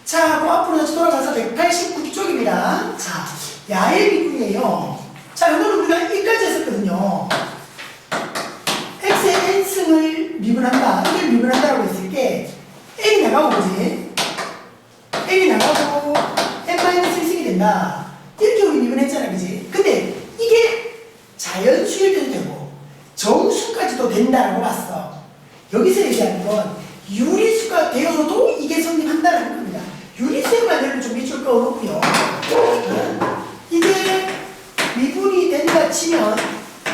자, 그럼 앞으로 다시 돌아가서 189쪽입니다. 자, 야의 미분이에요. 자, 이거는 우리가 1까지 했었거든요. x의 n승을 미분한다. 이걸 미분한다라고 했을 때 n이 나가고 그지? n이 나가고 n-1승이 된다. 이렇게 우리 미분했잖아, 그지? 근데 이게 자연수일 때도 되고 정수까지도 된다라고 봤어. 여기서 얘기하는 건 유리수가 되어도 이게 성립한다는 겁니다. 유리수에만 예를 좀 밑줄 그어놓고요. 이게 미분이 된다 치면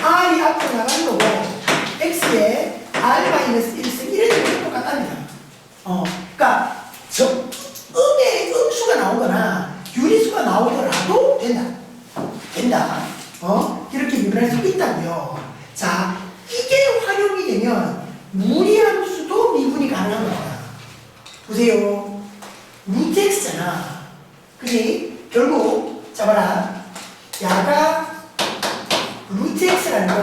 r이 앞으로 나가는 거고 x에 r-1승 이런 식으로 똑같답니다. 그러니까 음수가 나오거나 유리수가 나오더라도 된다. 이렇게 미분할 수 있다고요. 자, 이게 활용이 되면 무리함수도 미분이 가능한 겁니다. 보세요. 루트 x잖아. 그지? 결국 잡아라. 야가 루트 x라는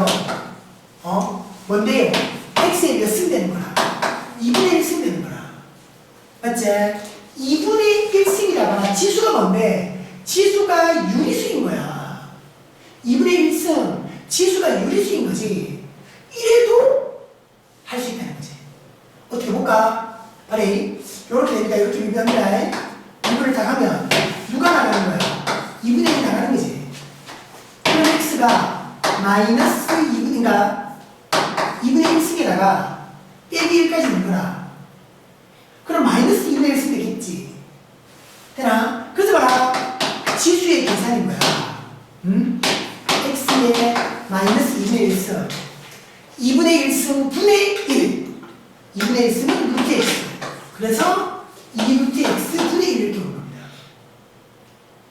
거 뭔데요? x에 몇 승 되는 거라? 2분의 1승 되는 거라. 맞지? 2분의 1승이라거나 지수가 뭔데? 지수가 유리수인 거야. 2분의 1승 지수가 유리수인 거지. 이래도 할 수 있다는 거지. 어떻게 볼까? 빨리 이렇게 됩니다. 이렇게 미분합니다. 2분을 다 하면 누가 나가는 거야? 2분의 1이 나가는 거지. 그럼 x가 마이너스 2분인가 2분의 1승에다가 빼기 1까지 넣는 거라. 그럼 마이너스 2분의 1승 되겠지. 되나? 그래서 봐라. 지수의 계산인 거야. x의 마이너스 2분의 1승 2분의 1승 분의 1 2분의 1승은 루트 x 그래서 2루트 x 분의 1 이렇게 오는 겁니다.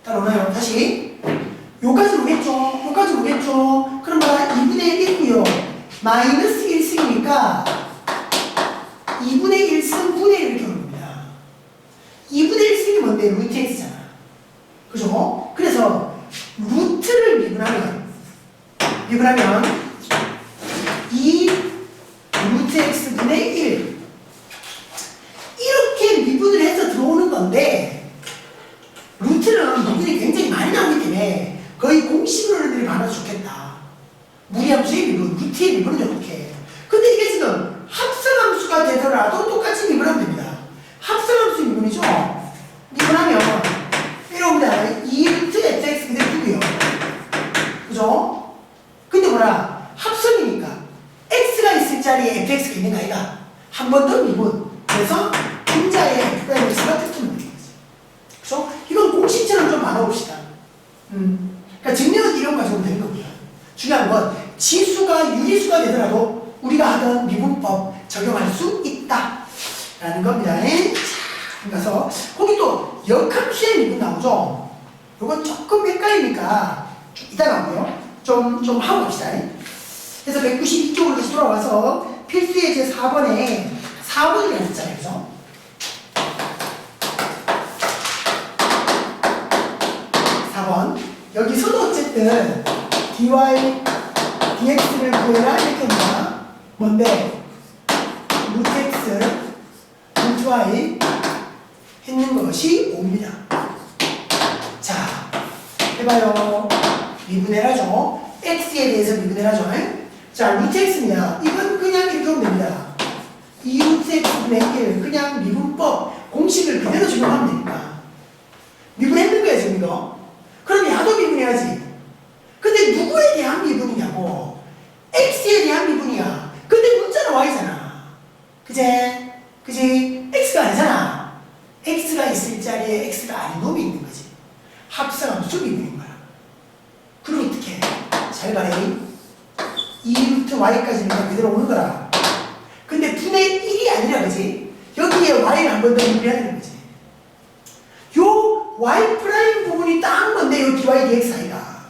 따라오나요? 다시 요까지 오겠죠? 요까지 오겠죠? 그럼 봐라 2분의 1이고요 마이너스 1승이니까 2분의 1승 분의 1 이렇게 오는 겁니다. 2분의 1승이 뭔데? 루트 x잖아. 그죠? 그래서 루트를 미분하면 2 루트 x 분의 1 이렇게 미분을 해서 들어오는 건데 루트는 미분이 굉장히 많이 나오기 때문에 거의 공식으로들이 많아서 좋겠다. 무리함수의 미분, 루트의 미분은 이렇게. 근데 이게 지금 합성함수가 되더라도 똑같이 미분하면 됩니다. 합성함수 미분이죠. 미분하면 이럽니다. 2루트 fx 그대로 두고요. 그죠? 근데 뭐라 합성이니까 x가 있을 자리에 fx가 있는 거 아이가? 한 번 더 미분. 그래서 분자의 fx가 붙으면 되는 거지. 그죠? 이건 공식처럼 좀 알아봅시다. 그러니까 증명은 이런 가지고 되는 겁니다. 중요한 건 지수가 유리수가 되더라도 우리가 하던 미분법 적용할 수 있다. 라는 겁니다. 자, 그래서 거기 또 역함수의 미분 나오죠? 이건 조금 헷갈리니까 이따가 하고요. 좀 하고 봅시다. 그래서 192쪽으로 다시 돌아와서 필수의 제 4번에 4번을 했잖아요. 그죠? 4번. 여기서도 어쨌든 dy, dx를 구해라 이렇게 합니다. 뭔데? 루트 x, 루트 y 했는 것이 5입니다. 자, 해봐요. 미분해라죠. x에 대해서 미분해라죠. 자, 루트 x입니다. 이건 그냥 이렇게 하면 됩니다. 2루트 x분의 1 그냥 미분법 공식을 그대로 적용하면 되니까 미분했는 거야 지금 이거. 그럼 야도 미분해야지. 근데 누구에 대한 미분이냐고. x에 대한 미분이야. 근데 문자는 y잖아. 그제? 그지? x가 아니잖아. x가 있을 자리에 x가 아닌 놈이 있는 거지. 합성함수 미분인 거야. 그럼 어떻게? 잘 봐라. 2루트 y까지는 그냥 그대로 오는 거라. 근데 분의 1이 아니라 그지? 여기에 y를 한 번 더 미분해야 되는 거지. 요 y 프라임 부분이 딱 뭔데 요 dy dx 아이가.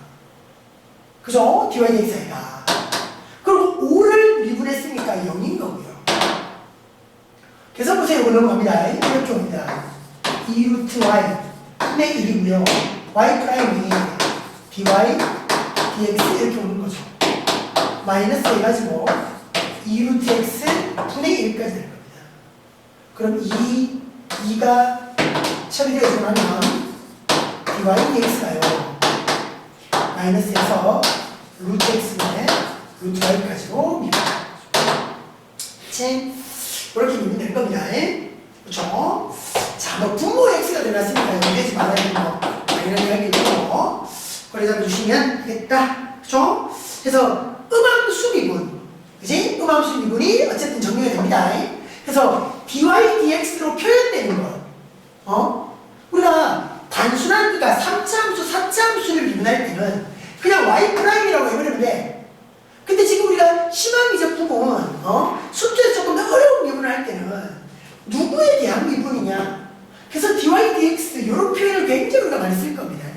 그죠? dy dx 아이가. 그럼 5를 미분했으니까 0인 거고요. 그래서 보세요. 이거 넘어갑니다. 이렇게 옵니다. 2루트 y 분의 1이고요. y 프라임이 dy dx 이렇게 오는 거죠. 마이너스 해가지고 2루트 x 분의 1까지 될 겁니다. 그럼 2가 처리되어주고 나면 dy dx가요. 마이너스에서 루트 x분의 루트 y까지로 미분. 이렇게 미분될 겁니다. 그렇죠? 자, 뭐 분모 x가 들어갔으니까 연계하지 말아야 되는 거 이런 이야기고 거리 잡아주시면 되겠다. 그렇죠? 그래서 음함수 미분, 그지? 음함수 미분이 어쨌든 정리가 됩니다. 그래서 dy dx로 표현되는 것, 우리가 단순한 그러니까 3차 함수, 4차 함수를 미분할 때는 그냥 y'이라고 해버리면 돼. 근데 지금 우리가 심화미적 부분, 수투에서 조금 더 어려운 미분을 할 때는 누구에 대한 미분이냐? 그래서 dy dx 이런 표현을 굉장히 우리가 많이 쓸 겁니다.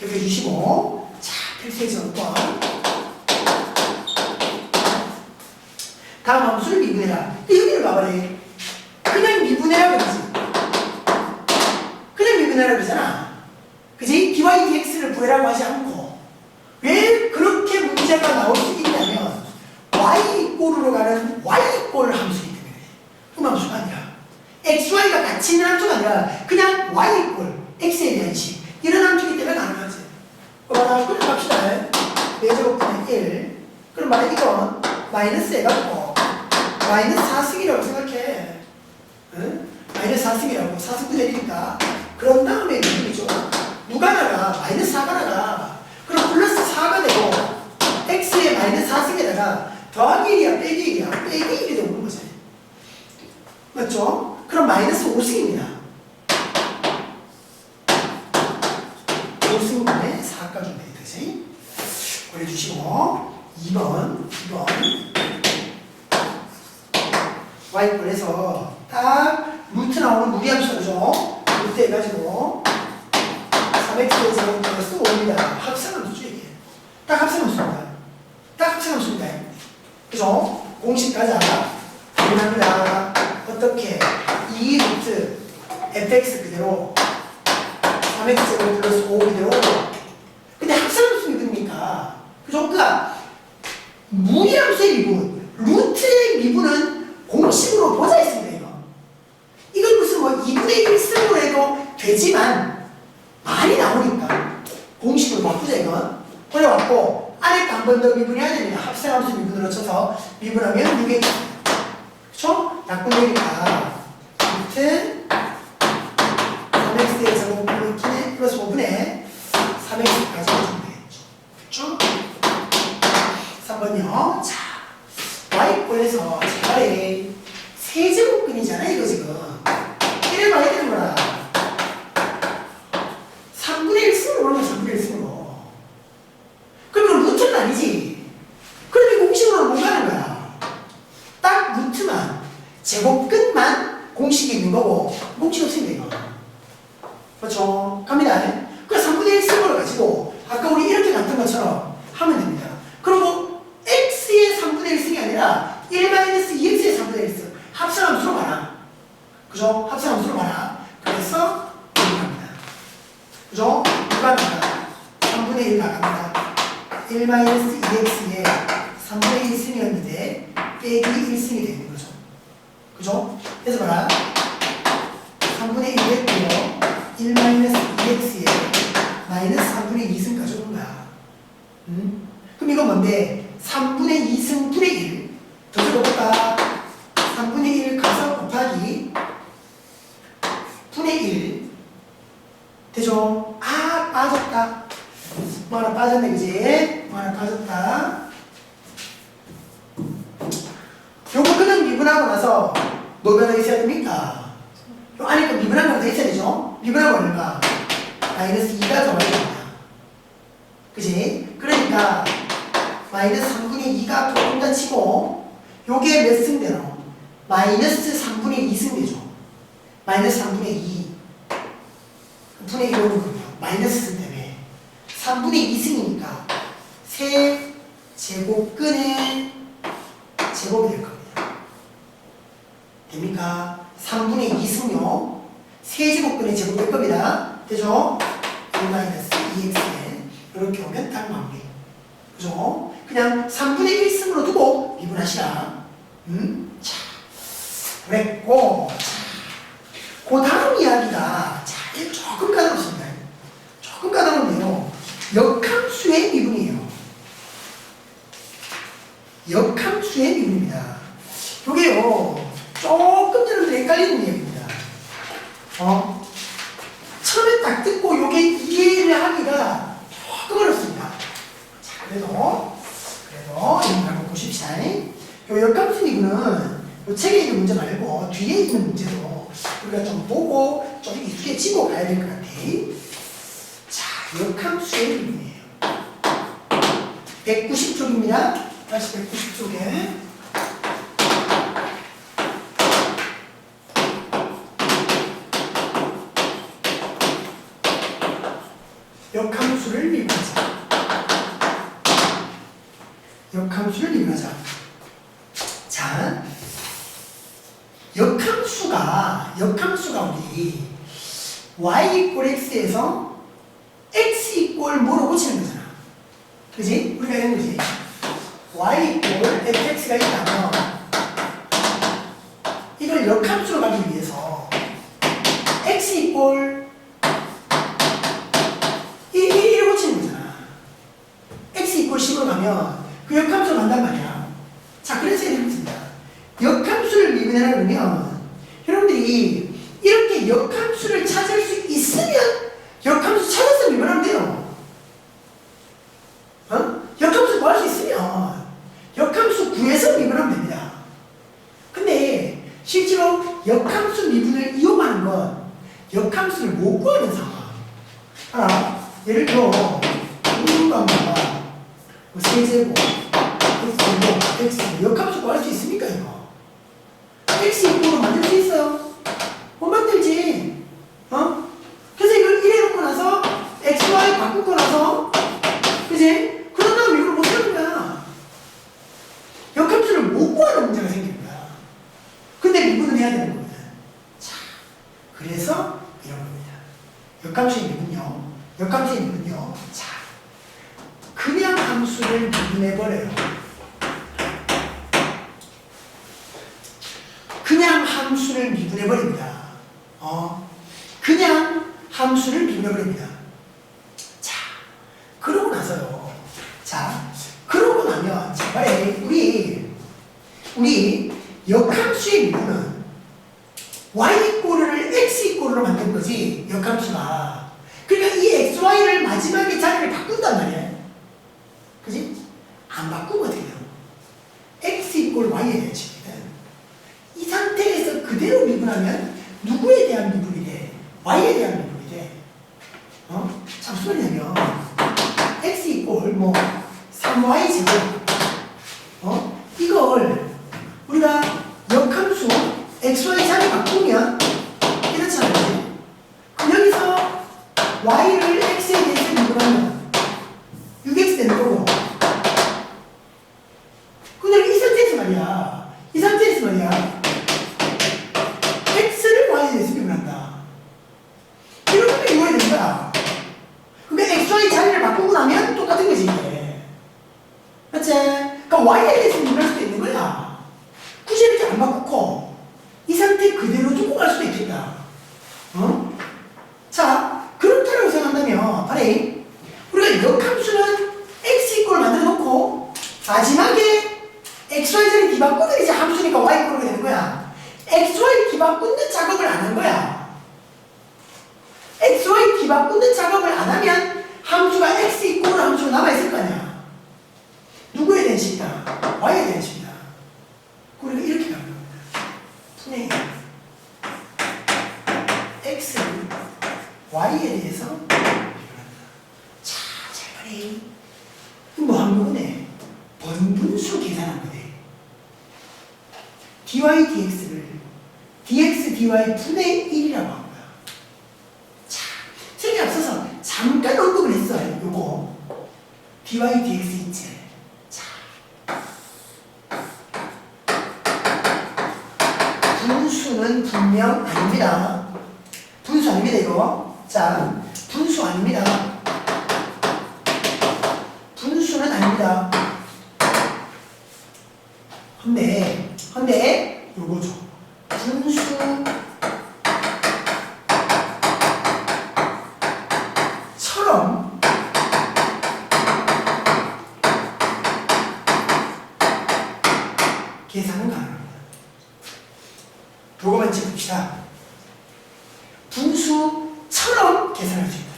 기억해 주시고, 자, 필수의 정권. 다음 함수를 미분해라. 여기를 봐봐라. 그냥 미분해라 그러지. 그냥 미분해라 그러잖아. 그지? dy dx를 구해라고 하지 않고 왜 그렇게 문제가 나올 수 있냐면 y=로 가는 y= 함수이기 때문에 음함수가 아니라 xy가 같이 있는 함수가 아니라 그냥 y= x에 대한 식 이런 함수이기 때문에 가능하지. 그럼 갑시다. 4제곱분의 1 그럼 만약 이건 마이너스 해가지고 마이너스 4승이라고 생각해. 응? 마이너스 4승이라고 4승 9대리니까 그런 다음에 미분이죠. 누가 나가? 마이너스 4가 나가. 그럼 플러스 4가 되고 x의 마이너스 4승에다가 더하기 1이야 빼기 1이야 빼기 1이 되는 거지. 맞죠? 그럼 마이너스 5승입니다. 5승분의 4까지 되듯이 보내주시고 2번 y권에서 딱 루트 나오는 무리함수죠. 루트 해가지고 3x의 제곱 플러스 5입니다. 합성함수죠 이게. 딱 합성함수입니다. 딱 합성함수입니다. 그죠? 공식 가자. 확인합니다. 어떻게? 2 루트 fx 그대로 3x 제곱 플러스 5 그대로. 근데 합성함수 미분이니까 그죠? 그러니까 무리함수의 미분, 루트의 미분은 공식으로 보자 있습니다. 이건 무슨 뭐 2분의 1승으로 해도 되지만 많이 나오니까 공식으로 바꾸자 이건. 올려왔고 안에 한 번 더 미분해야 됩니다. 합성함수 미분으로 쳐서 미분하면 6x 그쵸? 약분되니까 루트 3x의 제곱 플러스 5분의 3x까지 해주면 되겠죠. 그쵸? 3번요. 자, y권에서 제발에 세제곱근이잖아 이거 지금. 이래 봐야 되는 거라. 3분의 1승으로 보는 거야 3분의 1승으로. 그러면 루트는 아니지. 그러면 공식으로는 못 가는 거야. 딱 루트만 제곱근만 공식이 있는 거고 공식 없으면 돼 이거. 그렇죠? 갑니다. 그 3분의 1승으로 가지고 아까 우리 이렇게 갔던 것처럼 하면 됩니다. 그리고 x의 3분의 1승이 아니라 1-2x의 3분의 1승 합성함수로 봐라. 그죠? 합성함수로 봐라. 그래서 여기 갑니다. 그죠? 누가 나가? 3분의 1 나갑니다. 1-2x의 3분의 1승이었는데 빼기 1승이 되는 거죠. 그죠? 그래서 봐라. 3분의 1 됐고요. 1-2x의 마이너스 3분의 2승까지 오는 거야. 그럼 이건 뭔데? 3분의 2승 분의 1 더 적어볼까? 3분의 1 가서 곱하기 분의 1 되죠? 아 빠졌다. 뭐 하나 빠졌네 그지? 뭐 하나 빠졌다. 요거 그냥 미분하고 나서 뭐가 더 있어야 됩니까? 요 안에 거 미분한 거 더 있어야 되죠? 미분하고 얼마? 마이너스 2가 더 많이 됩니다. 그지? 그러니까 마이너스 3분의 2가 조금 더 치고 요게 몇 승대로? 마이너스 3분의 2승 되죠. 마이너스 3분의 2 분의 1 오는 거예요. 마이너스 승 때문에 3분의 2승이니까 세 제곱근의 제곱이 될 겁니다. 됩니까? 3분의 2승요 세 제곱근의 제곱 될 겁니다. 되죠? 1-2x에 이렇게 오면 딱 마무리. 그죠? 그냥 3분의 1승으로 두고 미분하시라. 자, 그랬고, 그 다음 이야기가 잘 조금 까다롭습니다. 조금 까다로운데요. 역함수의 미분이에요. 역함수의 미분입니다. 요게요, 조금 여러분들 헷갈리는 이야기입니다. 처음에 딱 듣고 요게 이해를 하기가 조금 어렵습니다. 자, 그래도 여러분 한번 보십시다. 요 역함수 미분은 요 책에 있는 문제 말고 뒤에 있는 문제도 우리가 좀 보고 좀 익숙해지고 가야 될 것 같아. 자, 역함수의 미분이에요. 190쪽입니다. 다시 190쪽에. 역함수를 미분하자. 역함수를 미분하자. 자, 역함수가 우리 y 이꼴 x에서 x 이꼴 뭐로 고치는 거잖아. 그지? 우리가 이런 거지. y 이꼴 fx가 있다면 이걸 역함수로 가기 위해서 x 이꼴 1을 고치는 거잖아. x 이꼴 10으로 가면 그 역함수로 간단 말이야. 자, 그래서 이렇게 씁니다. 역함수를 미분하라 그러면 여러분들이 이렇게 역함수를 찾을 수 있으면 역함수 찾아서 미분하면 돼요. 역함수 구할 수 있으면 역함수 구해서 미분하면 됩니다. 근데 실제로 역함수 미분을 이용하는 건 역함수를 못 구하는 상황. 하나, 예를 들어 운동감과 세제곱, x제곱, x 역함수 구할 수 있습니까 이거? x 이꼴로 만들 수 있어요? 못 만들지. 그래서 이걸 1 해놓고 나서 xy 바꾸고 나서 그지? 그런 다음에 이걸 못 하는 거야. 역함수를 못 구하는 문제가 생기는 거야. 근데 미분은 해야 되는 겁니다. 자, 그래서 이런 겁니다. 역함수의 미분요. 역함수의 미분요. 자, 그냥 함수를 미분해버려요. 그냥 함수를 미분해버립니다. 그냥 함수를 미분해버립니다. 자, 그러고 나서요. 자, 그러고 나면, 자, 우리 역함수의 미분은 y 이꼴을 x 이꼴로 만든 거지, 역함수가. 그러니까 이 xy를 마지막에 자리를 바꾼단 말이야. 그지? 안 바꾸면 어떻게 돼요? x 이꼴 y에 대한 식이거든. 이 상태에서 그대로 미분하면 누구에 대한 미분이 돼? y에 대한 미분이 돼. 자, 무슨 말이냐면 x 이꼴 3y 제곱 이걸 우리가 역함수 xy 자리 바꾸면 이렇잖아요. 그럼 여기서 y를 x에 대해서 미분하면 6x 되는 거고, 근데 이 상태에서 말이야, x를 y에 대해서 미분한다. 이러면 이거야 되는 거야. 그러니까 xy 자리를 바꾸고 나면 똑같은 거지 이게. 맞지? 그러니까 y에 대해서 미분할 수도 있는 거야. 굳이 이렇게 안 바꾸고 이 상태 그대로 두고 갈 수도 있겠다. 자, 그렇다고 생각한다면 아니, 우리가 역함수는 x 이꼴 만들어 놓고 마지막에 xy 자리 뒤바꾸는 이제 함수니까 y 이꼴로 되는 거야. xy 뒤바꾸는 작업을 안 한 거야. xy 뒤바꾸는 작업을 안 하면 함수가 x 이꼴로 함수로 남아있을 거 아니야. 누구에 대한 식이다? y에 대한 식이다. 우리가 이렇게 가는 겁니다. 분의 x는 y에 대해서 자, 잘 봐래. 뭐 한 거네? 번분수 계산한 거네. dy dx를 dx dy 분의 1이라고 한 거야. 자, 선생님이 앞서서 잠깐 언급을 했어요. 요거 dy dx 있지. 자, 분수는 분명 아닙니다. 분수 아닙니다 이거. 자, 분수 아닙니다. 분수는 아닙니다. 헌데 요거죠. 분수 요거만 짚읍시다. 분수처럼 계산할 수 있다.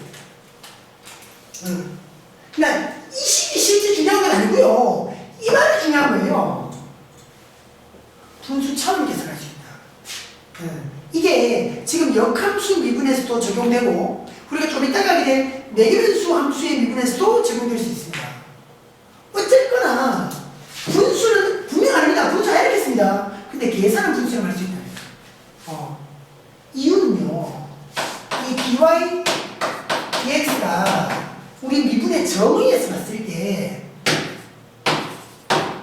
그러니까 이 식이 실제 중요한 건 아니고요. 이 말이 중요한 거예요. 분수처럼 계산할 수 있다. 이게 지금 역함수 미분에서도 적용되고 우리가 좀 이따 가게 될 내변수 함수의 미분에서도 적용될 수 있습니다. 어쨌거나 분수는 분명 아닙니다. 분수 이렇게 씁니다. 근데 계산은 분수랑 할 수 있다. 이유는요. 이 dy dx가 우리 미분의 정의에서 봤을 때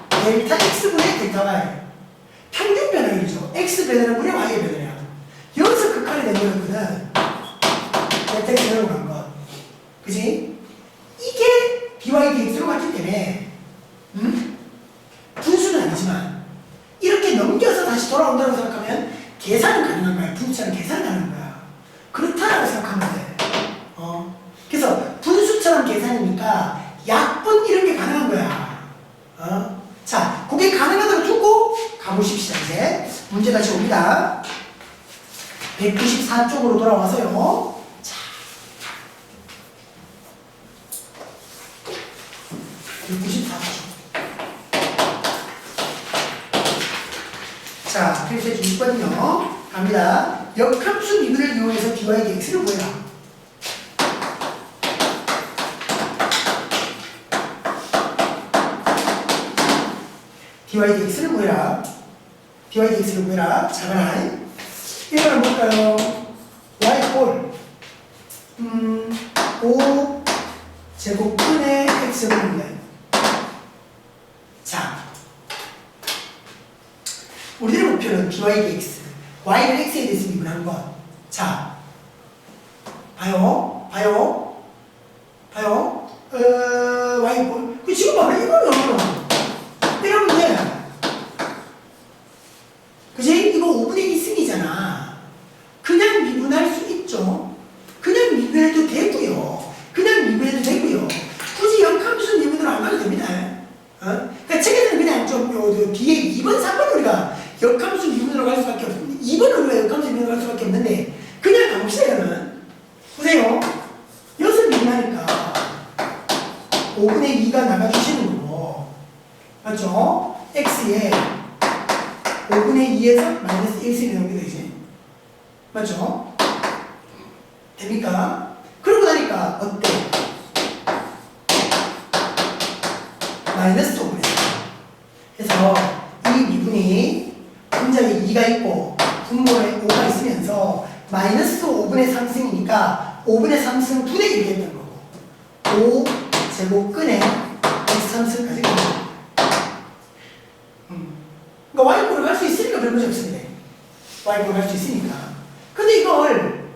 델타 x분의 델타 y 평균 변화율이죠. x 변화는 분의 y의 변화야. 여기서 극한이 된 거였거든. 델타 x로 간 것. 그지? 이게 dy dx로 갔기 때문에 분수는 아니지만 이렇게 넘겨서 다시 돌아온다고 생각하면 계산은 가능한 거야. 분수처럼 계산은 가능한 거야. 그렇다라고 생각하면 돼. 그래서 분수처럼 계산이니까 약분 이런 게 가능한 거야. 자, 그게 가능하다고 두고 가보십시다. 이제 문제 다시 옵니다. 194쪽으로 돌아와서요. 자, 194쪽. 자, 필수 6번요. 갑니다. 역함수 미분을 이용해서 dy dx를 구해라. dy dx를 구해라. dy dx를 구해라. 작아라. 1번은 뭘까요? y 꼴 5 제곱분의 x분입니다. 자, 우리들의 목표는 dy dx, y를 x에 대해서 미분하는 것. 자, 봐요. y 꼴. 지금 봐라. 이거는 이러면 돼. 그지? 이거 5분의 2승이잖아. 그냥 미분할 수 있죠. 그냥 미분해도 되고요. 굳이 역함수 미분으로 안 가도 됩니다. 그러니까 책에서는 그냥 좀 뒤에 2번, 3번 우리가 역함수 미분으로 갈 수밖에 없는데 2번은 우리가 역함수 미분으로 갈 수밖에 없는데 그냥 가봅시다. 이거는 보세요. 여기서 미분하니까 5분의 2가 나가주시는 거고, 맞죠? x에 5분의 2에서 마이너스 1승이 나오게 되지. 맞죠? 됩니까? 그러고 나니까 어때? 마이너스 5분의 4. 그래서 이 미분이 분자에 2가 있고 분모에 5가 있으면서 마이너스 5분의 3승이니까 5분의 3승 2대 1이 된다는 거고 5 제곱근에 x3승까지 갑니다. 그러니까 y꼴을 할 수 있으니까 별 문제 없습니다. y꼴을 할 수 있으니까. 근데 이걸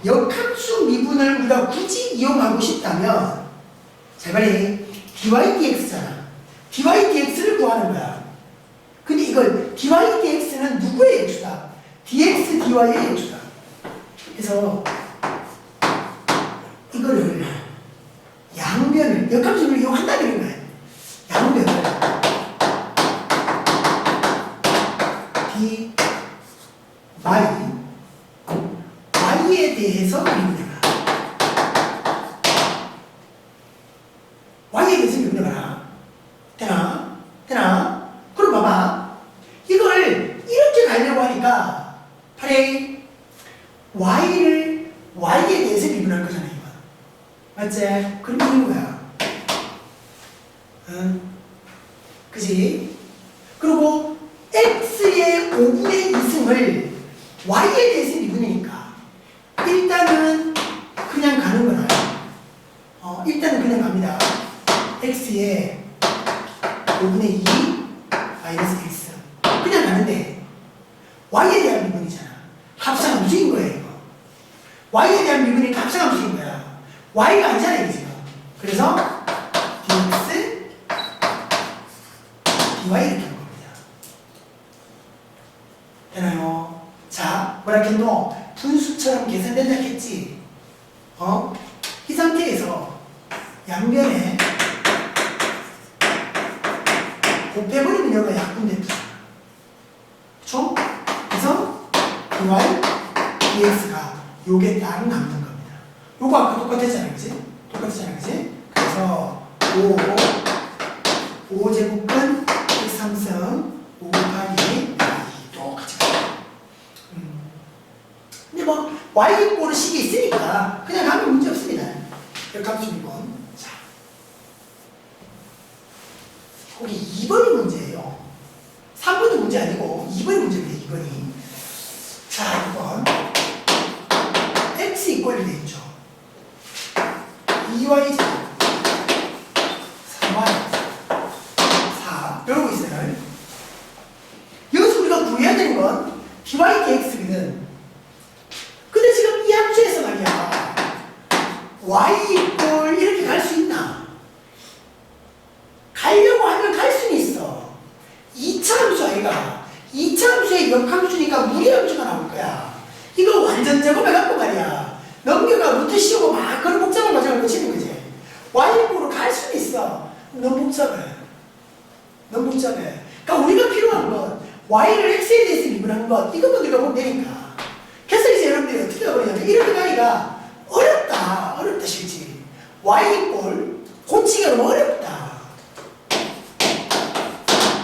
역함수 미분을 우리가 굳이 이용하고 싶다면 자, 빨리 dy dx잖아. dy dx를 구하는 거야. 근데 이걸 dy dx는 누구의 역수다? dx dy의 역수다. 그래서 이거를 양변을 역함수를 이용한다는 거야. 양변을 dy y에 대해서 미분해라. y에 대해서 미분해봐라. 되나? 그럼 봐봐. 이걸 이렇게 가려고 하니까 팔에 y에 대해서 미분할 거잖아. 이거 맞지? 그럼 이긴 거야. 그지? 그리고 x의 5분의 2승을 y에 대해서 미분이니까 일단은 그냥 가는 거나 일단은 그냥 갑니다. x의 5분의 2 마이너스 x 그냥 가는데 y에 대한 미분이잖아. 합성함수인 거예요. 이거. y에 대한 미분이니까 합성함수인 거야. y가 아니잖아 이게 지금. 그래서 dx dy 이렇게 하는 겁니다. 되나요? 자, 뭐라 했노? 분수처럼 계산된다 했지? 이 상태에서 양변에 곱해버리면 여기가 약분됩니다. dy dx가 요게 딱 남는 겁니다. 요거 아까 똑같았잖아요, 그지? 똑같았잖아요, 그지? 그래서 5제곱근 x3승 5 곱하기 2 똑같이 가요. 근데 뭐 y 이꼴 식이 있으니까 그냥 가면 문제 없습니다. 역함수 미분. 자, 거기 2번이 문제예요. 3번도 문제 아니고 2번이 문제입니다. 2번이. 자, 2번 x 이꼴이 되어있죠. 2y 3y 4 이러고 있어요. 여기서 우리가 구해야 되는 건 dy dx거든. 근데 지금 이 함수에서 말이야 y 이꼴 이렇게 갈 수 있나? 가려고 하면 갈 수는 있어. 2차 함수 아이가 2차 함수의 역함수니까 무리함수가 나올 거야. 이거 완전 제곱해갖고 말이야 넘겨가 루트 씌우고 막 그런 복잡한 과정을 거치는 거지. y꼴로 갈 수는 있어. 너무 복잡해. 너무 복잡해. 그러니까 우리가 필요한 건 y를 x에 대해서 미분하는 것 이것만 우리가 보면 되니까. 그래서 이제 여러분들이 어떻게 하냐면 이렇게 가기가 어렵다 실지. y꼴 고치기가 너무 어렵다.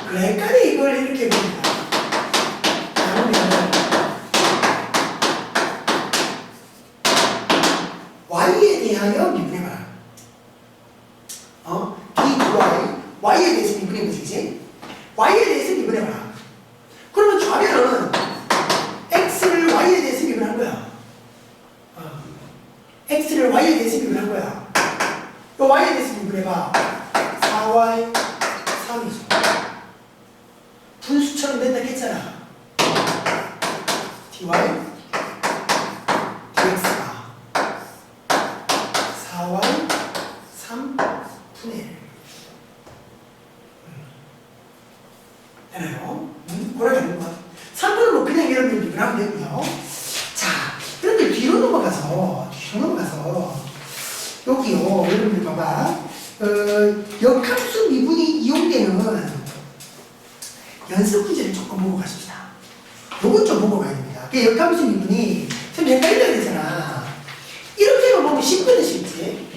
그러니까 이걸 이렇게 봅니다. y에 대하여 미분해봐라. d2y y에 대해서 미분해 보시지. y에 대해서 미분해봐라. 그러면 좌변은 x를 y에 대해서 미분한 거야. x를 y에 대해서 미분한 거야. 또 y에 대해서 미분해봐. 4y 3이죠. 분수처럼 된다 했잖아. dy dx가 4y 3분의 1 되나요? 그렇게 되는 것 같아요. 3분은 뭐 그냥 여러분들 미분하면 되고요. 자, 그런데 뒤로 넘어가서 여기요 여러분들 봐봐. 역함수 미분이 이용되는 연습 문제를 조금 보고 가십시다. 요건 좀 보고 가야 됩니다. 역함수 미분이 참 헷갈리다 그러잖아. 이렇게만 보면 쉽거든 쉽지.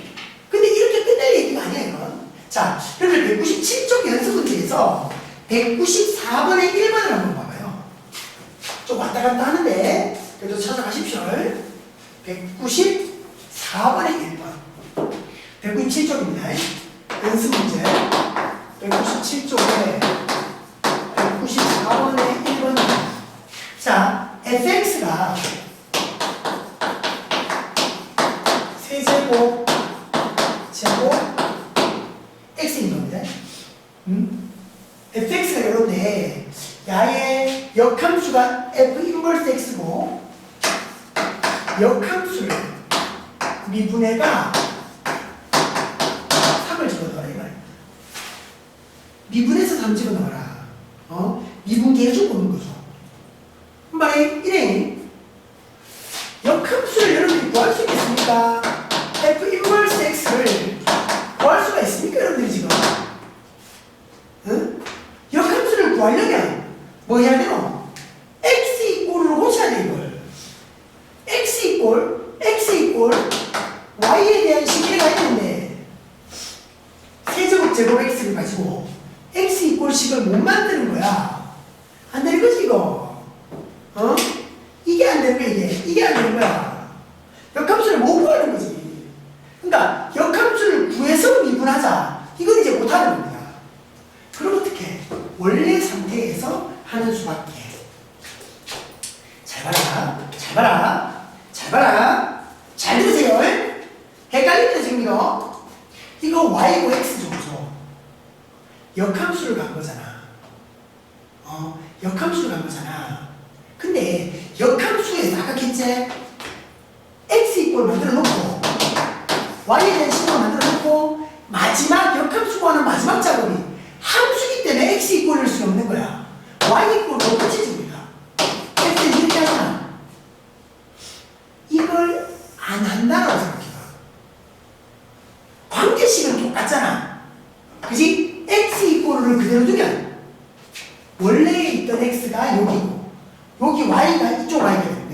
근데 이렇게 끝날 얘기가 아니야 이건. 자, 여러분들 197쪽 연습 문제에서 194번의 1번을 한번 봐봐요. 좀 왔다 갔다 하는데 그래도 찾아가십시오. 194번의 1번 197쪽입니다. 연습 문제 197쪽에 194번의 1번입니다. 자, fx가 세제곱 제곱 x인 겁니다. fx가 이런데 야의 역함수가 f 인버스 x고 역함수를 미분해가 3을 집어넣어라 이 말이야. 미분해서 3 집어넣어라. 미분계를 좀 보는 거죠. 말이 이래. 역함수를 여러분들이 구할 수 있겠습니까? f 인버스 x를 구할 수가 있습니까 여러분들이 지금? 응? 역함수를 구하려면 뭐 해야 되노? x 이꼴로 고쳐야 돼 이걸. x 이꼴 y에 대한 식계가 있는데 세제곱 제곱 x를 가지고 x 이꼴 식을 못 만드는 거야. 안 되는 거지 이거. 이게 안 되는 거야 이게 안 되는 거야. 역함수를 못 구하는 거지. 그러니까 역함수를 구해서 미분하자. 이건 이제 못하는 겁니다. 그럼 어떻게? 원래 상태에서 하는 수밖에. 잘 봐라. 잘 들으세요. 헷갈립니다 지금 이거 y고 x죠. 그죠? 역함수를 간 거잖아. 역함수를 간 거잖아. 근데 역함수에서 아까 했지? x 이꼴 만들어 놓고 y에 대한 식을 만들어 놓고 마지막 역함수 구하는 마지막 작업이 함수기 때문에 x 이꼴일 수 없는 거야. y 이꼴 못 붙이지 우리가. x 이렇게 하잖아. 이걸 안 한다라고 생각해봐. 관계식은 똑같잖아. 그지? x 이꼴을 그대로 두면 원래 있던 x가 여기고 여기 y가 이쪽 y가 됩니다.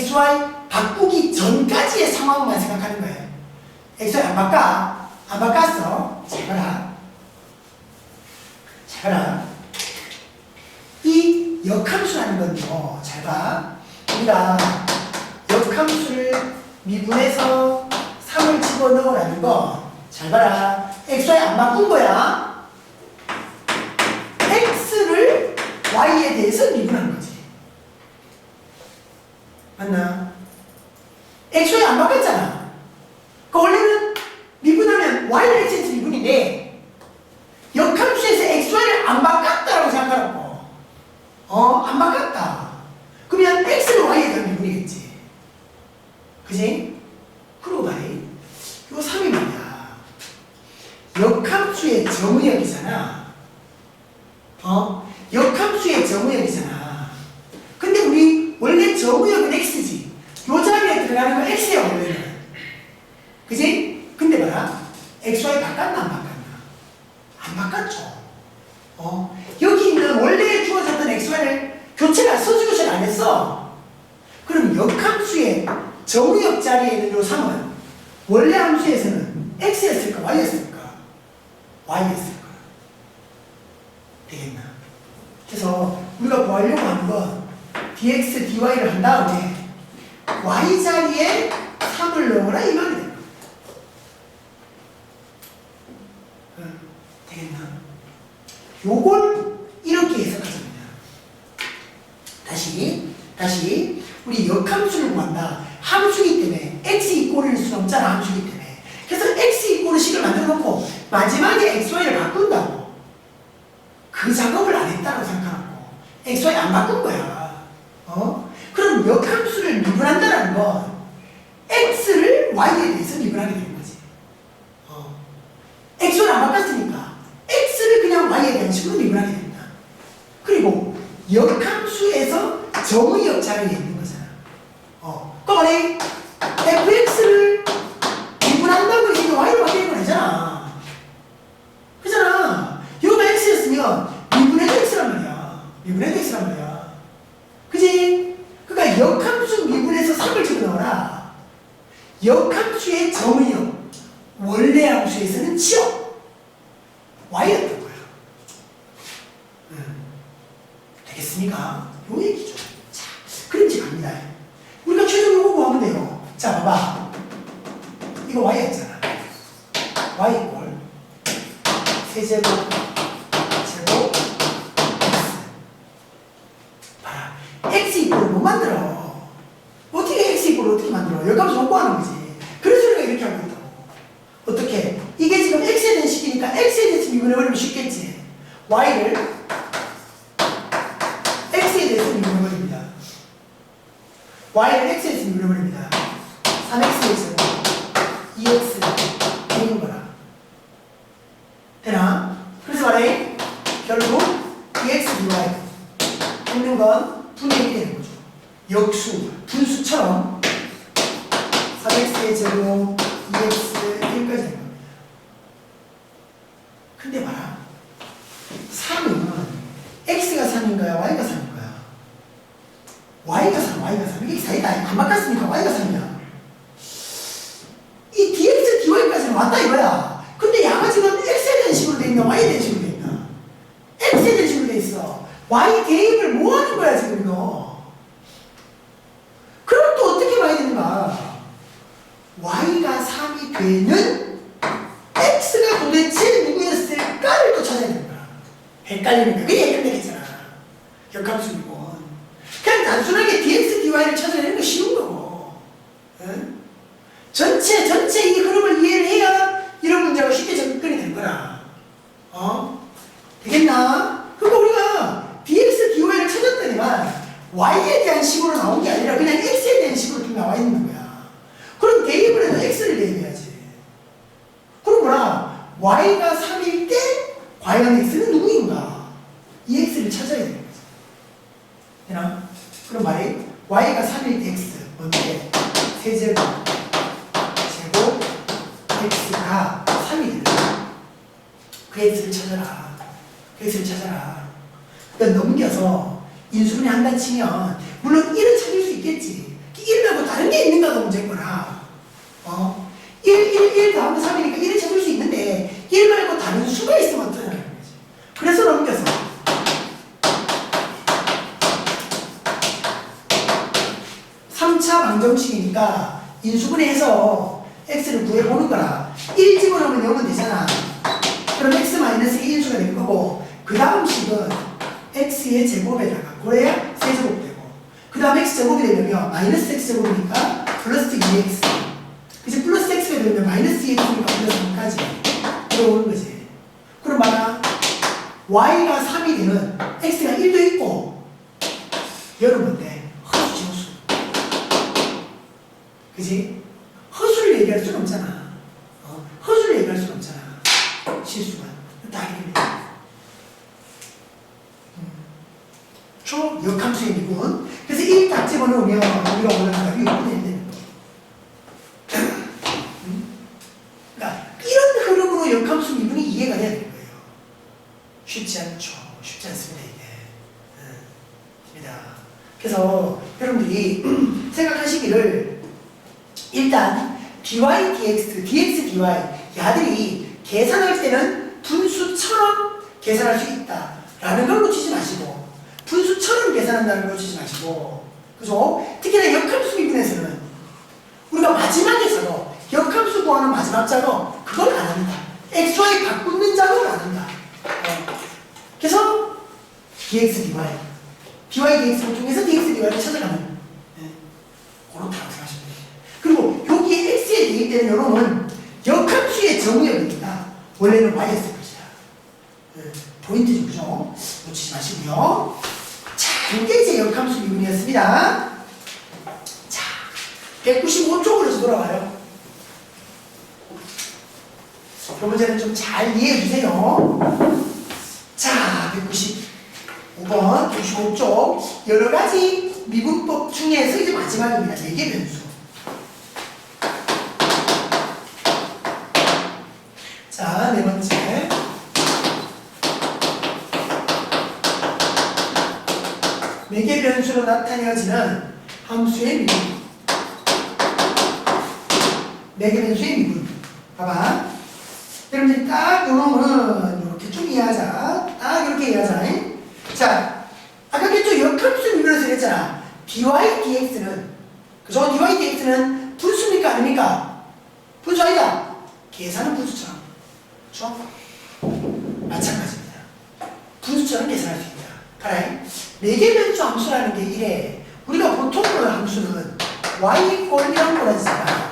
xy 바꾸기 전까지의 상황만 생각하는 거예요. xy 안 바꿔. 안 바꿨어. 잘 봐라. 잘 봐라. 이 역함수라는 건요. 잘 봐. 우리가 역함수를 미분해서 3을 집어넣으라는 거. 잘 봐라. xy 안 바꾼 거야. x를 y에 대해서 미분하는 거지. 맞나? xy 안 바꿨잖아. 그 원래는 미분하면 y를 x에서 미분인데 역함수에서 xy를 안 바꿨다라고 생각하라고. 안 바꿨다. 그러면 x를 y에 대한 미분이겠지. 그지? 그러고 말이 요 3이 말이야. 역함수의 정의역이잖아. 역함수의 정의역이잖아. 근데 우리 원래 정의역은 x지. 요 자리에 들어가는 건 x야 원래는. 그지? 근데 봐라. xy 바꿨나 안 바꿨나? 안 바꿨죠. 여기 있는 원래 주어졌던 xy를 교체를 서술교체를 안 했어. 그럼 역함수의 정의역 자리에 있는 요 3은 원래 함수에서는 x였을까 y였을까? y였을까? 되겠나? 그래서 우리가 구하려고 하는 건 dx, dy를 한 다음에 y 자리에 3을 넣어라 이 말이 됩니다. 되겠나? 요걸 이렇게 해석하자면 다시 우리 역함수를 구한다. 함수이기 때문에 x 이꼴일 수는 없잖아. 함수이기 때문에. 그래서 x 이꼴의 식을 만들어 놓고 마지막에 xy를 바꾼다고. 그 작업을 안 했다고 생각하고 xy 안 바꾼 거야. 그럼 역함수를 미분한다는 건 x를 y에 대해서 미분하게 되는 거지. x를 안 바꿨으니까 x를 그냥 y에 대한 식으로 미분하게 된다. 그리고 역함수에서 정의역 자리에 있는 거잖아. 그러니 fx를 미분한다고 해서 y로 바뀌는 건 아니잖아. 그잖아. 여기가 x였으면 미분해도 x란 말이야. 미분해도 x란 말이야. 그지? 그러니까 역함수 미분해서 3을 집어넣어라. 역함수의 정의역 원래 함수에서는 치역 y였던 거야. 되겠습니까? 요 얘기죠. 자, 그림지 갑니다. 우리가 최종 요거 구하면 돼요. 자, 봐봐. 이거 y였잖아. y 이꼴 세제곱 제곱 x. 봐라. x 이꼴을 못 만들어. 어떻게 x 이꼴을 어떻게 만들어? 역함수 못 구하는 거지. 그래서 우리가 이렇게 하고 있다고. 어떻게? 이게 지금 x에 대한 식이니까 x에 대해서 미분해버리면 쉽겠지. y를 x에 대해서 미분해버립니다. y를 x에 대해서 미분해버립니다. 3x의 제곱 2x 되는 거라. 되나? 그래서 말해 결국 dx dy 있는 건 분해이 되는 거죠. 역수, 분수처럼 3x의 제곱 2x 1까지 되는 겁니다. 근데 봐라. 3은 x가 3인가요? y가 3인가요? y가 3, y가 3. 이게 사이다. 안 바꿨으니까 y가 3이야. 이 dx, dy까지는 왔다 이거야. 근데 양아 지금 x에 대한 식으로 돼 있나? y에 대한 식으로 돼 있나? x에 대한 식으로 돼 있어. y 대입을 뭐 하는 거야 지금 이거? 그럼 또 어떻게 봐야 되는가? y가 3이 되는 x가 도대체 누구였을까를 또 찾아야 되는 거야. 헷갈리니까 그게 헷갈리겠잖아. 역함수이고. 그냥 단순하게 dx, dy를 찾아내는 거 쉬운 거고. 응? 전체 이 흐름을 이해를 해야 이런 문제가 쉽게 접근이 될 거라. 되겠나? 그러니까 우리가 dx, dy를 찾았더니만 y에 대한 식으로 나온 게 아니라 그냥 x에 대한 식으로 좀 나와 있는 거야. 그럼 대입을 해도 x를 대입해야지. 그럼 뭐라? y가 3일 때 과연 x는 누구인가? 이 x를 찾아야 되는 거지. 되나? 그럼 말이 y가 3일 때 x 언제? 세제곱 제곱 x가 3이 된다. 그 x를 찾아라. 그 x를 찾아라. 그러니까 넘겨서 인수분해 한다 치면 물론 1은 찾을 수 있겠지. 1 말고 다른 게 있는가가 문제인 거라. 1 더하면 3이니까 1을 찾을 수 있는데 1 말고 다른 수가 있으면 어떠냐는 거지. 그래서 넘겨서 3차 방정식이니까 인수분해해서 x를 구해보는 거라. 1 집어넣으면 0은 되잖아. 그럼 x-1이 인수가 될 거고 그 다음 식은 x의 제곱에다가 그래야 세제곱 되고 그 다음 x제곱이 되면 마이너스 x제곱이니까 플러스 2x 그치 플러스 x가 되면 마이너스 2x니까 플러스 1까지 들어오는 거지. 그럼 봐라 y가 3이 되는 x가 1도 있고 얘는 뭔데? 허수지 허수. 그치? 허수를 얘기할 수는 없잖아. 허수를 얘기할 수는 없잖아. 실수만 다 해결돼. 초역함수의 미분. 그래서 1 딱 집어넣으면 우리가 원하는 답이 6분의 1 되는 거. 그러니까 이런 흐름으로 역함수 미분이 이해가 돼야 되는 거예요. 쉽지 않죠. 쉽지 않습니다 이게. 입니다. 그래서 여러분들이 생각하시기를 일단 dy dx, dx dy 야들이 계산할 때는 분수처럼 계산할 수 있다라는 걸 놓치지 마시고 분수처럼 계산한다는 걸 놓치지 마시고 그죠? 특히나 역함수 미분에서는 우리가 마지막에서 역함수 구하는 마지막 작업 그걸 안 합니다. xy 바꾸는 작업을 안 한다. 그래서 dx dy dy dx를 통해서 dx dy를 찾아가는 그렇다고 생각하시면 돼요. 그리고 여기에 x에 대입되는 요놈은 역함수의 정의역입니다. 원래는 y였을 것이다. 포인트죠, 그죠? 놓치지 마시고요. 자, 이게 이제 역함수 미분이었습니다. 자, 195쪽으로 돌아와요. 이 문제는 좀 잘 이해해 주세요. 자, 195번, 95쪽 여러 가지 미분법 중에서 이제 마지막입니다. 4개 변수. 자, 네 번째. 매개 변수로 나타내어지는 함수의 미분. 매개 변수의 미분. 봐봐. 여러분들이 딱 요놈은 이렇게 쭉 이해하자. 딱 이렇게 이해하자. 자, 아까 그랬죠? 역함수 미분에서 그랬잖아. dy dx는, 그죠? dy dx는 분수입니까? 아닙니까? 분수 아니다. 계산은 분수처럼. 그렇죠? 마찬가지입니다. 분수처럼 계산할 수 있다. 봐라. 매개 변수 함수라는 게 이래. 우리가 보통 보는 함수는 y=이런 거라잖아.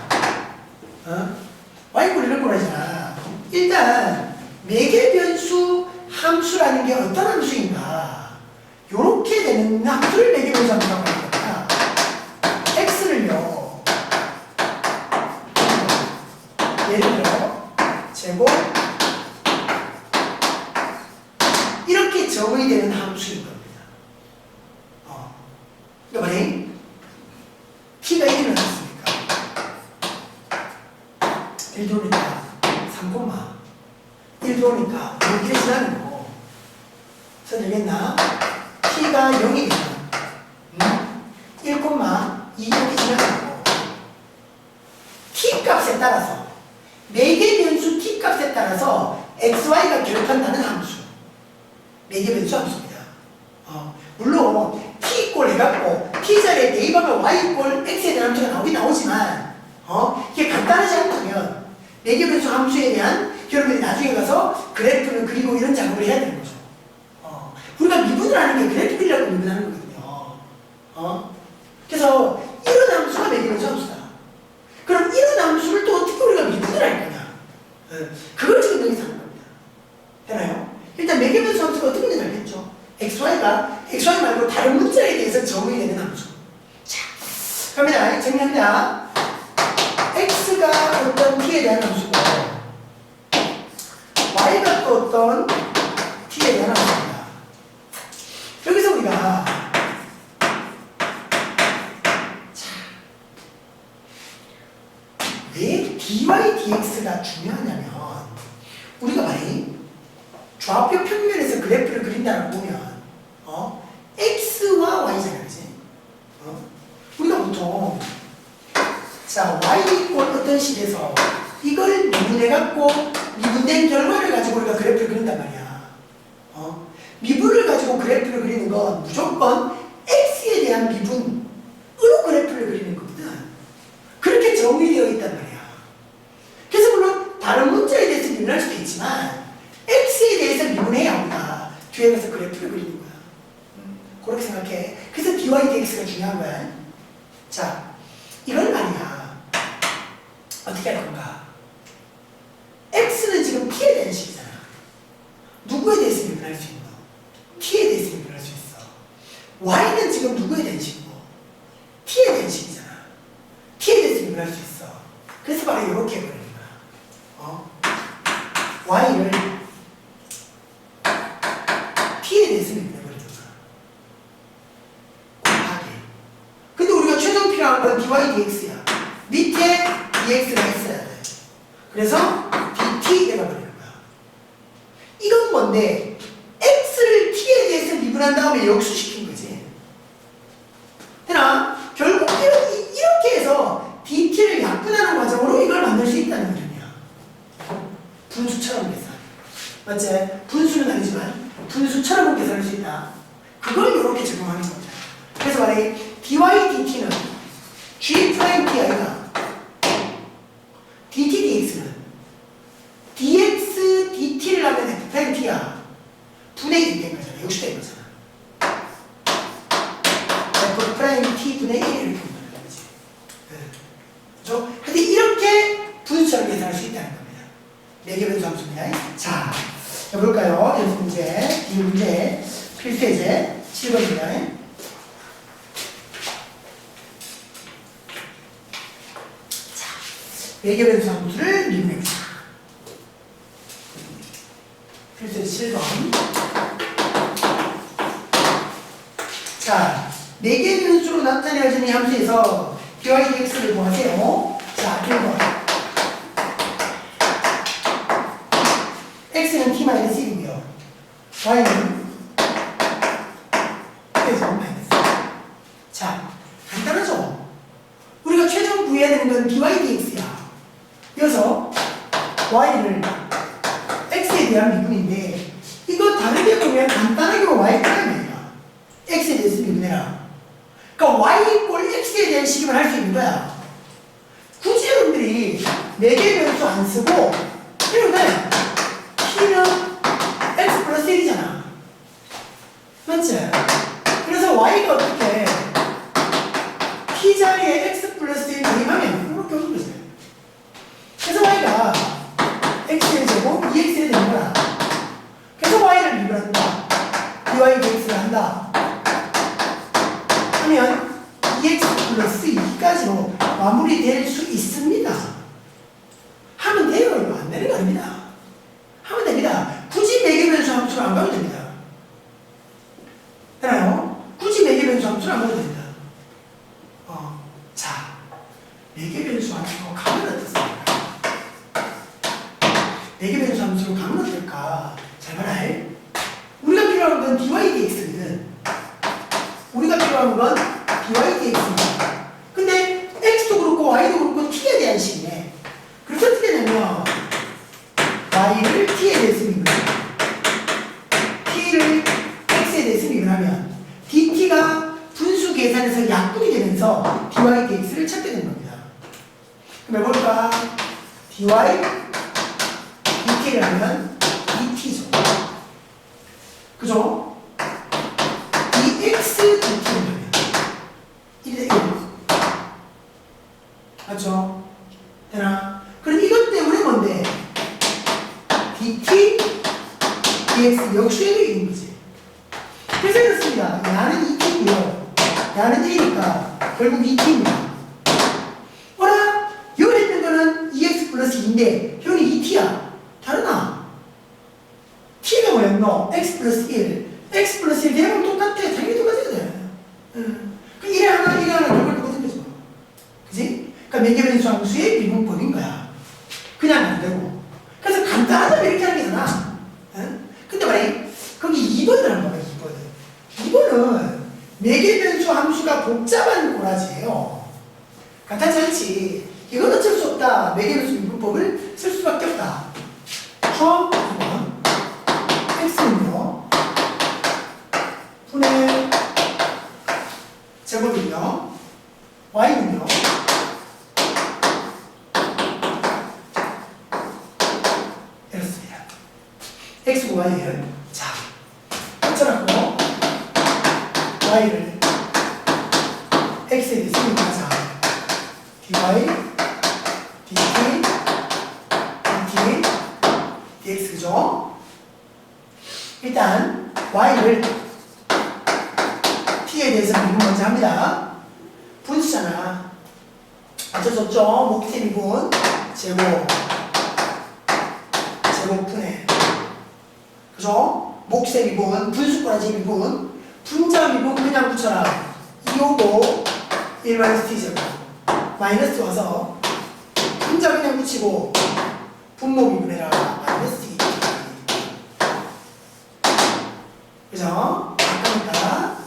y=이런 거라잖아. 일단 매개 변수 함수라는 게 어떤 함수인가? 요렇게 되는 함수를 매개 변수 함수라고 합니다. x를요. 예를 들어 제곱 이렇게 정의되는 함수인 겁니다. 그러니까 뭐니? t가 1을 넣었으니까 1 들어오니까 3, 1 들어오니까 1이 지나는 거고 써되겠나? t가 0이 되면 1, 2 이렇게 지나는 거고 t 값에 따라서 매개 변수 t 값에 따라서 xy가 결합한다는 함수 매개 변수 함수입니다. 물론 t 꼴 해갖고 t 자리에 대입하면 y 꼴 x에 대한 함수가 나오긴 나오지만 이게 간단하지 않다면 매개 변수 함수에 대한 여러분들이 나중에 가서 그래프를 그리고 이런 작업을 해야 되는 거죠. 우리가 미분을 하는 게 그래프 그리려고 미분하는 거거든요. 그래서 이런 함수가 매개 변수 함수다. 그럼 이런 함수를 또 어떻게 우리가 미분을 할 거냐? 그걸 지금 여기서 하는 겁니다. 되나요? 일단 매개 변수 함수가 어떻게 되는지 알겠죠? xy가 xy 말고 다른 문자에 대해서 정의되는 함수. 자, 갑니다. 정리합니다. x가 어떤 t에 대한 함수고 y가 또 어떤 t에 대한 함수입니다. 여기서 우리가 왜 dy dx가 중요하냐면 우리가 말이 좌표 평면에서 그래프를 그린다고 보면 x와 y잖아요, 그치? 우리가 보통 이런 식에서 이걸 미분해갖고 미분된 결과를 가지고 우리가 그래프를 그린단 말이야. 미분을 가지고 그래프를 그리는 건 무조건 x에 대한 미분으로 그래프를 그리는 거거든. 그렇게 정의되어 있단 말이야. 그래서 물론 다른 문제에 대해서 미분할 수도 있지만 x에 대해서 미분해야 우리가 뒤에 가서 그래프를 그리는 거야. 그렇게 생각해. 그래서 dy dx가 중요한 거야. 자, 이걸 말이야. 어떻게 할 건가? x는 지금 t에 대한 식이잖아. 누구에 대해서 미분할 수 있노? t에 대해서 미분할 수 있어. y는 지금 누구에 대한 식이고? t에 대한 식이잖아. t에 대해서 미분할 수 있어. 그래서 바로 이렇게 해버리는 거야. y를 t에 대해서 미분해버리는 거야. 곱하기. 근데 우리가 최종 필요한 건 dy dx야. 밑에 dx가 있어야 돼. 그래서 dt 해버리는 거야. 이건 뭔데? x를 t에 대해서 미분한 다음에 역수시킨 거지. 되나? 결국 이렇게 해서 dt를 약분하는 과정으로 이걸 만들 수 있다는 거냐. 분수처럼 계산. 맞지? 분수는 아니지만 분수처럼 계산할 수 있다. 그걸 이렇게 적용하는 거죠. 그래서 만약에 dy dt는 g'ti가 dt dx는 dx dt를 하면 f't야. 분의 1이 된 거잖아. 역수된 거잖아. f't 분의 1을 이렇게 보는 거지. 그렇죠? 하여튼 이렇게 분수처럼 계산할 수 있다는 겁니다. 4개 변수 함수입니다. 자, 해볼까요? 연습 문제, 이 문제, 필수예제 7번입니다. 자, 4개 변수 함수를 미분해보자. 필수예제 7번. 자, 4개 변수로 나타내어지는 이 함수에서 dy dx를 구하세요. 자, 1번. x는 t-1이고요. y는 그래서 마이너스. 자, 간단하죠? 우리가 최종 구해야 되는 건 dy dx야. 그래서 y를 x에 대한 미분인데 이거 다르게 보면 간단하게 y 프라임이야. x에 대해서 미분해라. 그러니까 y 꼴 x에 대한 식임을 할 수 있는 거야. 굳이 여러분들이 4개 변수 안 쓰고 이러면 t는 x 플러스 1이잖아. 맞지? 그래서 y가 어떻게 t 자리에 x 플러스 1 대입하면 이렇게 오는 거지. 그래서 y가 x의 제곱 2x에 되는 거야. 그래서 y를 미분한다. dy dx를 한다. 하면 2x 플러스 2까지로 마무리될 수 있습니다. 하면 돼요. 이거 안 되는 거 아닙니다. 하면 됩니다. 굳이 4개 변수 함수를 안 가도 됩니다. 되나요? 굳이 4개 변수 함수를 안 가도 됩니다. 자, 4개 변수 함수로 가면 어떻습니까? 4개 변수 함수로 가면 어떨까? 잘 봐라. 우리가 필요한 건 dy dx거든. 우리가 필요한 건 dy dx입니다. 근데 x도 그렇고 y도 그렇고 t에 대한 식이네. 그래서 어떻게 되냐면 y를 t에 대해서 미분해. t를 x에 대해서 미분하면 dt가 분수 계산에서 약분이 되면서 dy dx를 찾게 되는 겁니다. 그럼 해볼까? dy dt를 하면 dt죠. 그죠? dx dt를 하면 1대 1. 맞죠? 되나? 그럼 이것 때문에 뭔데? dt dx 역수에도 있는 거지. 그래서 그렇습니다. 야는 2t고요. 야는 1이니까 결국 2t입니다. 어라? 여기 있는 거는 2x 플러스 2인데 현이 2t야. 다르나? t가 뭐였노? x 플러스 1. x 플러스 1 대응은 똑같아. 당연히 똑같아야 돼. 그 1에 하나, 1에 하나 결과를 똑같은 거죠. 그지? 그러니까 4개 변수 함수의 미분법인 거야. 그냥 안 되고. 그래서 간단하다면 이렇게 하는 게 나아. 근데 말이야, 거기 2번을 한 거야, 2번은. 2번은 4개 변수 함수가 복잡한 꼬라지예요. 간단치 않지. 이건 어쩔 수 없다. 매개변수 미분법을 쓸 수밖에 없다. 그래서 2번 x는요 분의 제곱이요 y는요 이렇습니다. x고 y를 자 어쩌라고 y를 x에 대해서 생각하자. dy, dt, dt, dx 그죠? 일단 y를 t에 대해서 미분 먼저 합니다. 분수잖아. 어쩔 수 없죠. 목태 미분 제곱분해 그죠? 목세 미분 분수까지 미분 분자 미분 그냥 붙여라. 255 1-t 제곱 마이너스 와서 분자 그냥 붙이고 분모 미분해라. 마이너스 2t 그죠? 아까니까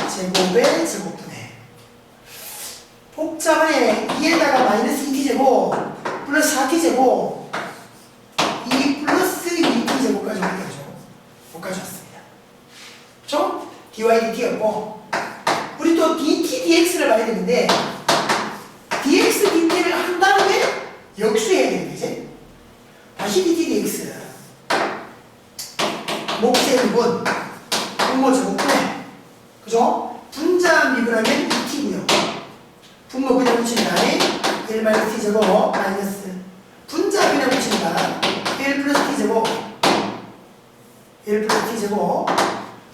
제곱의 제곱분해 복잡하네. 2에다가 마이너스 2t 제곱 플러스 4t 제곱 2 플러스 2t 제곱까지 못 가져왔습니다. 그쵸? dy dt였고 우리 또 dt dx를 봐야 되는데 dx dt를 한 다음에 역수해야 되는 거지. 다시 dt dx 목세 미분 분모 제곱분해 그죠? 분자 미분하면 2t고요. 분모 그냥 붙입니다. 1-t 제곱 마이너스 분자 그냥 붙입니다. 1 플러스 t 제곱 1 플러스 t 제곱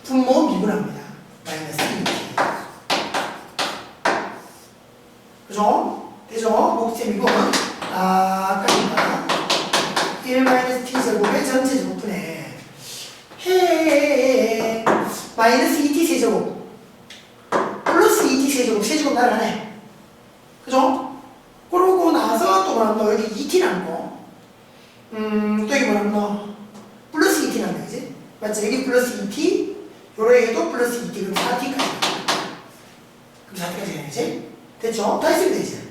분모 미분합니다. 마이너스 2t 그죠? 되죠? 목세 미분 아까니까 1-t 제곱의 전체 제곱분해 마이너스 2t 세제곱 플러스 2t 세제곱 세제곱 날아가네. 그죠? 그러고 나서 또 뭐라고 여기 2t 남고 또 여기 뭐라고 플러스 2t 남네 그지? 맞지? 여기 플러스 2t 요래에도 플러스 2t 그럼 4t까지 그럼 4t까지 해야지. 됐죠? 다 했으면 되지.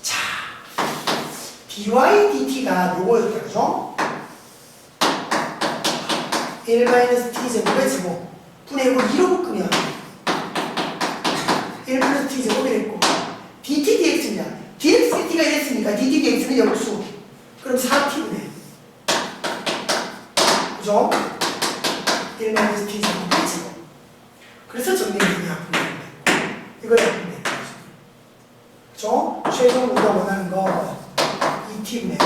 자 dy dt가 요거였다 그죠? 1-t 제곱의 제곱 분의 이거 2로 묶으면 1 플러스 t 제곱이 됐고 dt dx입니다. dx dt가 이랬으니까 dt dx는 역수 그럼 4t분의 그죠? 1-t 제곱의 제곱 그래서 정리되는 약분이 이걸 약분이 되는 거죠. 그죠? 최종 우리가 원하는 거 2t분의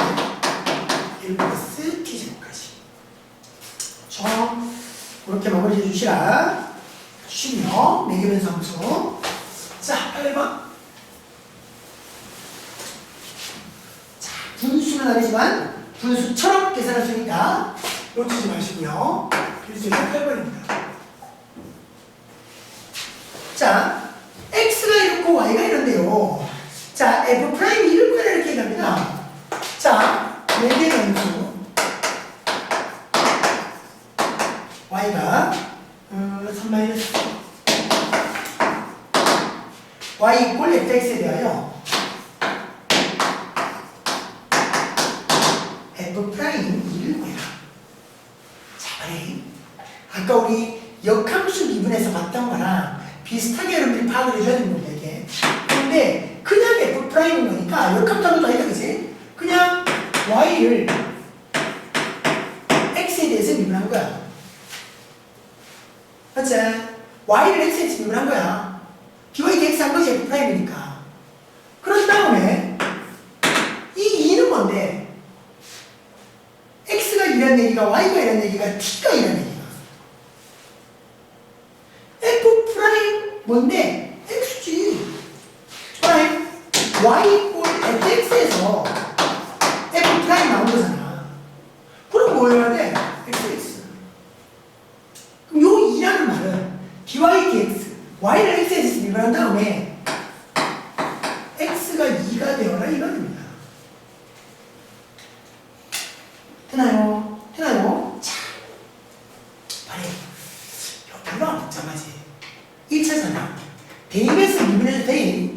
1 플러스 t 제곱까지 그죠? 그렇게 마무리해 주시라. 주시며 매개변수 함수. 자, 8번. 자, 분수는 아니지만 분수처럼 계산할 수 있다. 놓치지 마시고요. 필수는 8번입니다. 자, x가 이렇고 y가 이런데요. 자, f 프라임 이렇게 이렇게 얘기합니다. 자, 매개변수 y가 3 y 이꼴 fx에 대하여 f 프라임 1을 구해라. 자, 그래. 아까 우리 역함수 미분에서 봤던 거랑 비슷하게 여러분들이 파악을 해줘야 되는 겁니다, 이게. 근데 그냥 f 프라임인 거니까 역함수도 아니다, 그지? 그냥 y를 x에 대해서 미분한 거야. 맞지? y를 x에 미분한 거야. dy dx 한 것이 f 프라임이니까. 그런 다음에 이 2는 뭔데? x가 이란 얘기가 y가 이란 얘기가 t가 이란 얘기가. f 프라임 뭔데? x지. 프라임 y 이꼴 fx에서 f 프라임 나온 거잖아. 그럼 뭐 해야 돼? xx. 그럼 요 2라는 말은 dy dx y를 x에서 미분한 다음에 x가 2가 되어라 이거입니다. 되나요? 되나요? 자, 말해. 별로 안 복잡하지. 1차잖아. 대입해서 미분해도 돼.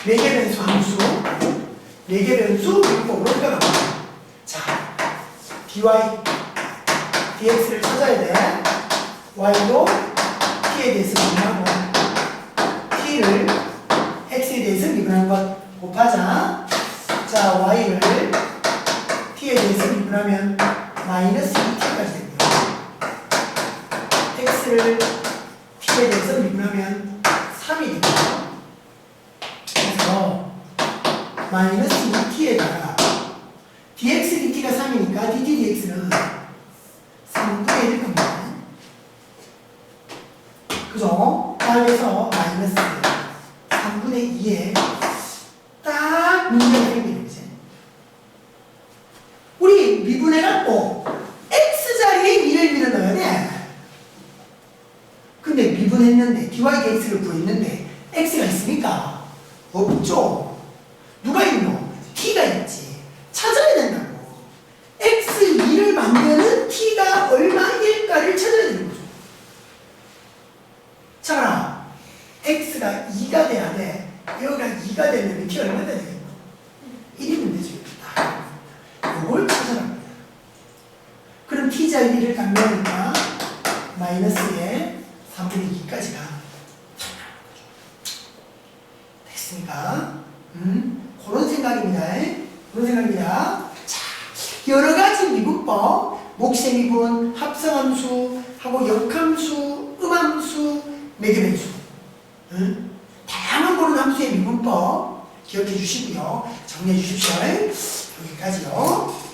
4개 변수 함수, 4개 변수 미분법으로 들어갑니다. 자, dy, dx를 찾아야 돼. y도 t에 대해서 미분하고, t를 x에 대해서 미분한 것 곱하자. 자, y를 t에 대해서 미분하면 마이너스 2t까지 됩니다. x를 t에 대해서 미분하면 3이 됩니다. 그래서 마이너스 2t에다가 dx dt가 3이니까 dt dx는 3분의 1일 겁니다. 그죠? 다음에서 마이너스 3분의 2에 딱 문제가 생기는 거지. 우리 미분해갖고 x자리에 2를 밀어 넣어야 돼. 근데 미분했는데 dy dx를 구했는데 x가 있습니까? 없죠. 누가 있노? t가 있지. 찾아야 된다고. x2를 만드는 t가 얼마일까를 찾아야 되는 거죠. 자, x가 2가 돼야 돼. 여기가 2가 되면 t 얼마 돼야 되겠노? 1이면 되죠. 이걸 찾아랍니다. 그럼 t자 1을 강조하니까 마이너스에 3분의 2까지가 됐습니까? 그런 생각입니다. 그런 생각입니다. 자, 여러 가지 미분법, 몫의 미분, 합성함수, 하고 역함수, 음함수, 매개변수, 다양한 그런 함수의 미분법 기억해 주시고요. 정리해 주십시오. 여기까지요.